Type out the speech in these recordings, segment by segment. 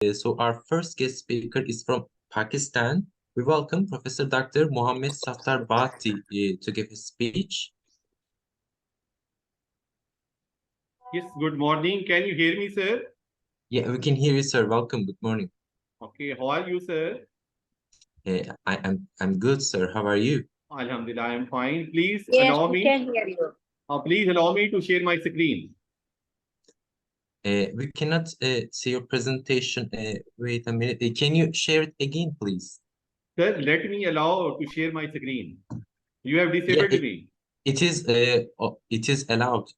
So our first guest speaker is from Pakistan. We welcome Professor Dr. Mohammed Saftar Bhatti to give his speech. Yes, good morning. Can you hear me, sir? Yeah, we can hear you, sir. Welcome. Good morning. Okay, how are you, sir? I'm good, sir. How are you? Alhamdulillah, I am fine. Please Yes, allow we me. can hear you. Please allow me to share my screen. We cannot see your presentation. Wait a minute. Can you share it again, please? Sir, let me allow to share my screen. You have Yeah, disabled me. it is allowed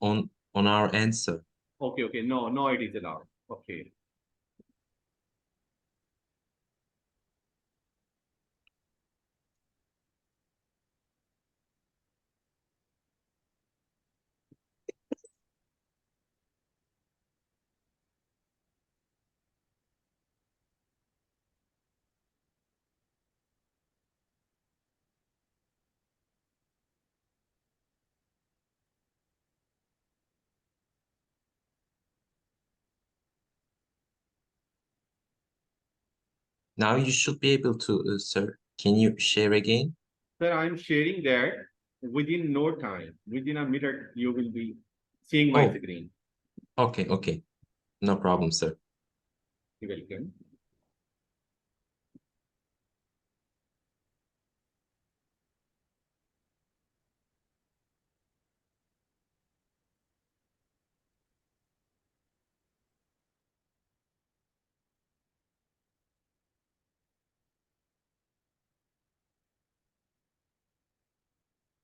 on our end, sir. Okay. No, it is allowed. Okay. Now you should be able to, sir. Can you share again? Sir, I am sharing that within no time. Within a minute, you will be seeing my Oh, screen. okay. No problem, sir. You're welcome.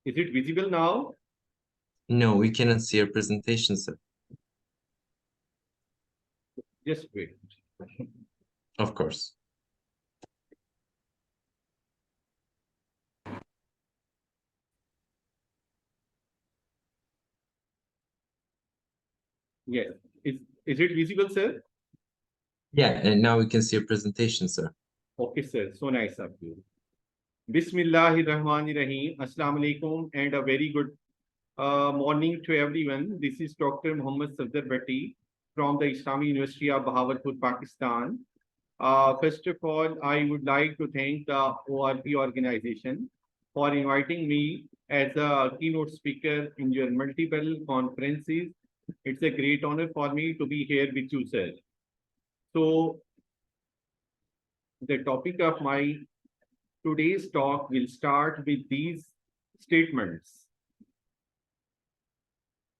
Is it visible now? No, we cannot see your presentation, sir. Just wait. Of course. Yes. Is it visible, sir? Yeah, and now we can see your presentation, sir. Okay, sir. So nice of you. Bismillahirrahmanirrahim. Assalamu alaikum and a very good morning to everyone. This is Dr. Mohammed Safdar Bhatti from the Islamic University of Bahawalpur, Pakistan. First of all, I would like to thank the ORP organization for inviting me as a keynote speaker in your multiple conferences. It's a great honor for me to be here with you, sir. So, the topic of my today's talk will start with these statements.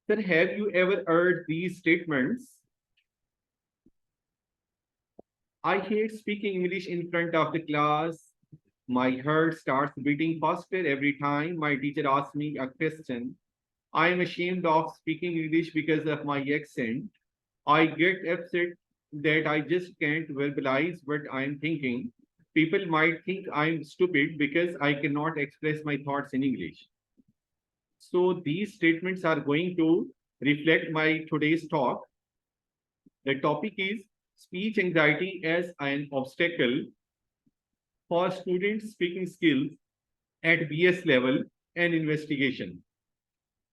Sir, have you ever heard these statements? I hate speaking English in front of the class. My heart starts beating faster every time my teacher asks me a question. I am ashamed of speaking English because of my accent. I get upset that I just can't verbalize what I'm thinking. People might think I'm stupid because I cannot express my thoughts in English. So these statements are going to reflect my today's talk. The topic is speech anxiety as an obstacle for students' speaking skills at BS level and investigation.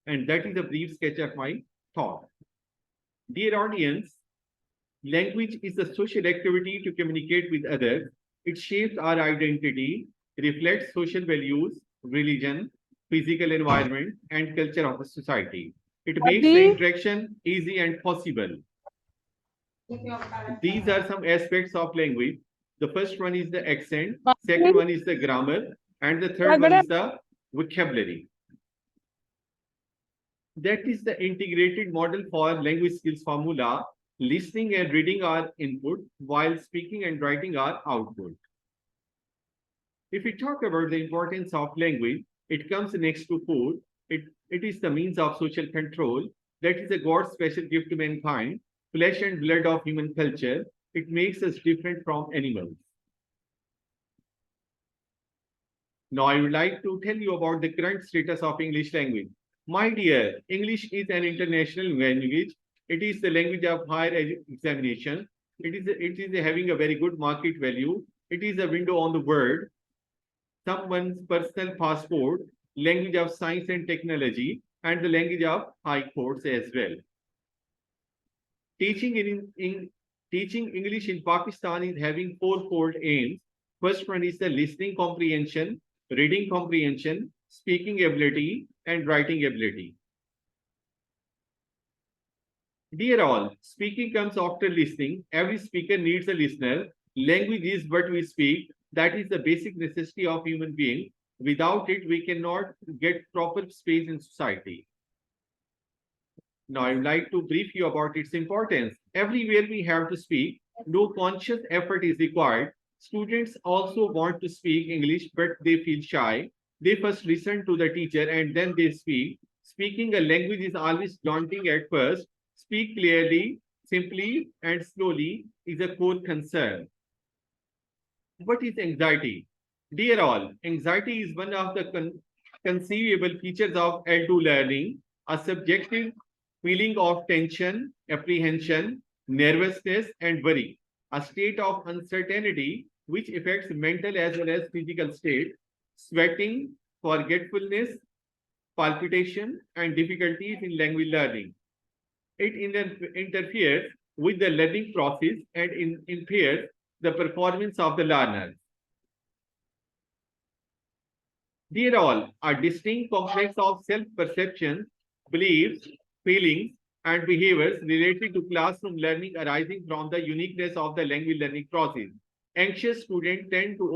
And that is a brief sketch of my thought. Dear audience, language is a social activity to communicate with others. It shapes our identity, reflects social values, religion, physical environment, and culture of a society. It makes the interaction easy and possible. These are some aspects of language. The first one is the accent, second one is the grammar, and the third one is the vocabulary. That is the integrated model for language skills formula. Listening and reading are input, while speaking and writing are output. If we talk about the importance of language, it comes next to food. It is the means of social control. That is a God's special gift to mankind, flesh and blood of human culture. It makes us different from animals. Now, I would like to tell you about the current status of English language. My dear, English is an international language. It is the language of higher examination. It is having a very good market value. It is a window on the world, someone's personal passport, language of science and technology, and the language of high courts as well. Teaching Teaching English in Pakistan is having fourfold aims. First one is the listening comprehension, reading comprehension, speaking ability, and writing ability. Dear all, speaking comes after listening. Every speaker needs a listener. Language is what we speak. That is the basic necessity of human being. Without it, we cannot get proper space in society. Now, I would like to brief you about its importance. Everywhere we have to speak, no conscious effort is required. Students also want to speak English, but they feel shy. They first listen to the teacher and then they speak. Speaking a language is always daunting at first. Speak clearly, simply, and slowly is a core concern. What is anxiety? Dear all, anxiety is one of the conceivable features of L2 learning, a subjective feeling of tension, apprehension, nervousness, and worry, a state of uncertainty which affects mental as well as physical state, sweating, forgetfulness, palpitation, and difficulties in language learning. It interferes with the learning process and impairs the performance of the learner. Dear all, a distinct complex of self-perception, beliefs, feelings, and behaviors related to classroom learning arising from the uniqueness of the language learning process. Anxious students tend to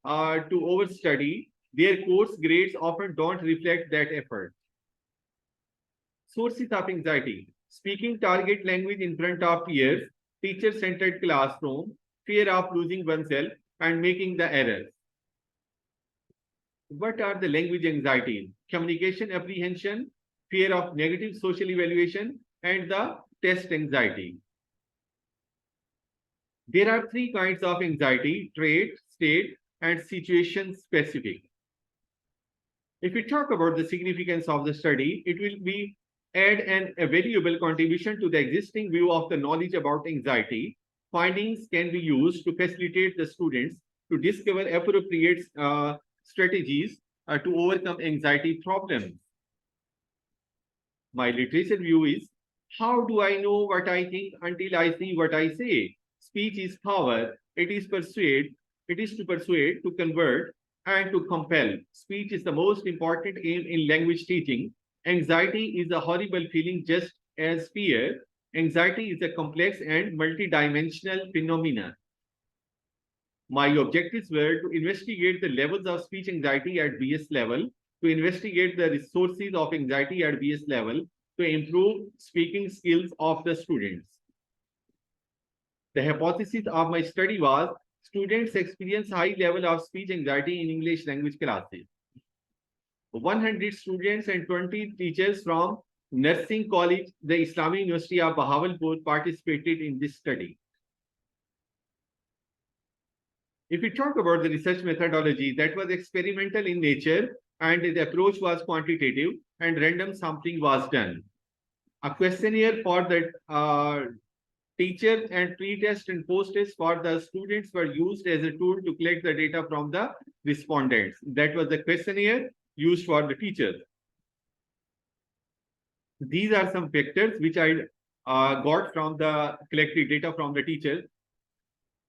overstudy. Their course grades often don't reflect that effort. Sources of anxiety: speaking target language in front of peers, teacher-centered classroom, fear of losing oneself, and making the errors. What are the language anxieties? Communication apprehension, fear of negative social evaluation, and the test anxiety. There are three kinds of anxiety: trait, state, and situation specific. If we talk about the significance of the study, it will be a valuable contribution to the existing view of the knowledge about anxiety. Findings can be used to facilitate the students to discover appropriate strategies to overcome anxiety problems. My literature view is, how do I know what I think until I see what I say? Speech is power. It is to persuade, to convert, and to compel. Speech is the most important aim in language teaching. Anxiety is a horrible feeling just as fear. Anxiety is a complex and multidimensional phenomenon. My objectives were to investigate the levels of speech anxiety at BS level, to investigate the resources of anxiety at BS level, to improve speaking skills of the students. The hypothesis of my study was students experience high level of speech anxiety in English language classes. 100 students and 20 teachers from Nursing College, the Islamic University of Bahawalpur participated in this study. If we talk about the research methodology, that was experimental in nature and the approach was quantitative and random sampling was done. A questionnaire for the teachers and pre-test and post-test for the students were used as a tool to collect the data from the respondents. That was the questionnaire used for the teachers. These are some factors which I got from the collected data from the teachers.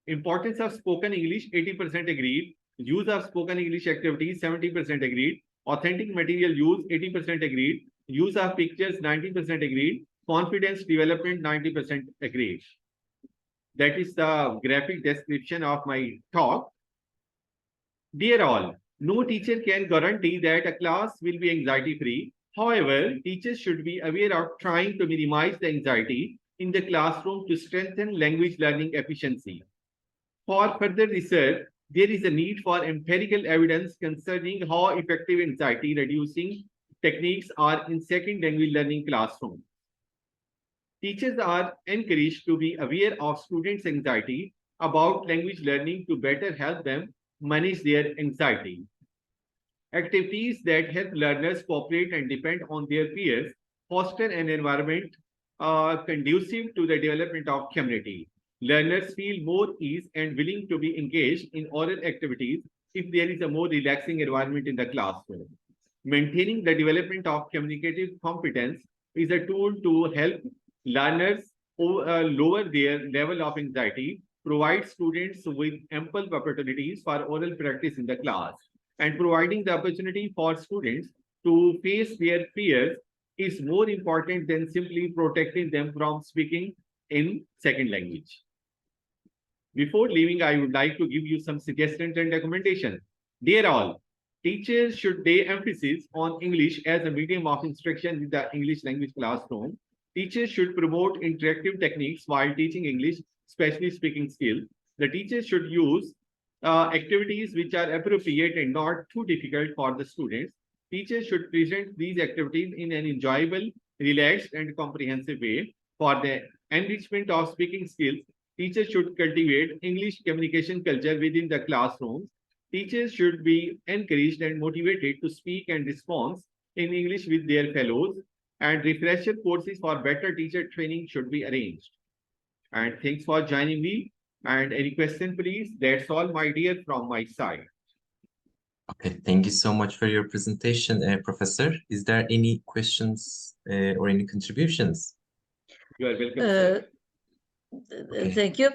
Importance of spoken English, 80% agreed. Use of spoken English activities, 70% agreed. Authentic material use, 80% agreed. Use of pictures, 90% agreed. Confidence development, 90% agreed. That is the graphic description of my talk. Dear all, no teacher can guarantee that a class will be anxiety-free. However, teachers should be aware of trying to minimize the anxiety in the classroom to strengthen language learning efficiency. For further research, there is a need for empirical evidence concerning how effective anxiety reducing techniques are in second language learning classrooms. Teachers are encouraged to be aware of students' anxiety about language learning to better help them manage their anxiety. Activities that help learners cooperate and depend on their peers foster an environment conducive to the development of community. Learners feel more ease and willing to be engaged in oral activities if there is a more relaxing environment in the classroom. Maintaining the development of communicative competence is a tool to help learners lower their level of anxiety, provide students with ample opportunities for oral practice in the class, and providing the opportunity for students to face their fears is more important than simply protecting them from speaking in second language. Before leaving, I would like to give you some suggestions and recommendations. Dear all, teachers should lay emphasis on English as a medium of instruction in the English language classroom. Teachers should promote interactive techniques while teaching English, especially speaking skills. The teachers should use activities which are appropriate and not too difficult for the students. Teachers should present these activities in an enjoyable, relaxed, and comprehensive way. For the enrichment of speaking skills, teachers should cultivate English communication culture within the classrooms. Teachers should be encouraged and motivated to speak and respond in English with their fellows, and refresher courses for better teacher training should be arranged. And thanks for joining me. And any question, please? That's all, my dear, from my side. Okay, thank you so much for your presentation, Professor. Is there any questions or any contributions? You are welcome, sir. Thank you.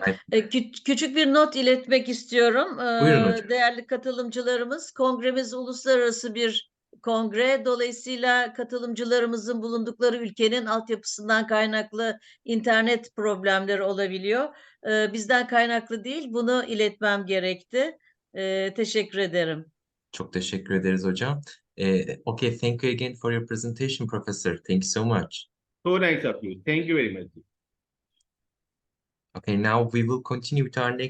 Küçük bir not iletmek istiyorum. Buyurun hocam. Değerli katılımcılarımız, kongremiz uluslararası bir kongre. Dolayısıyla katılımcılarımızın bulundukları ülkenin altyapısından kaynaklı internet problemleri olabiliyor. Bizden kaynaklı değil, bunu iletmem gerekti. Teşekkür ederim. Çok teşekkür ederiz hocam. Okay, thank you again for your presentation, Professor. Thank you so much. So nice of you. Thank you very much. Okay, now we will continue with our next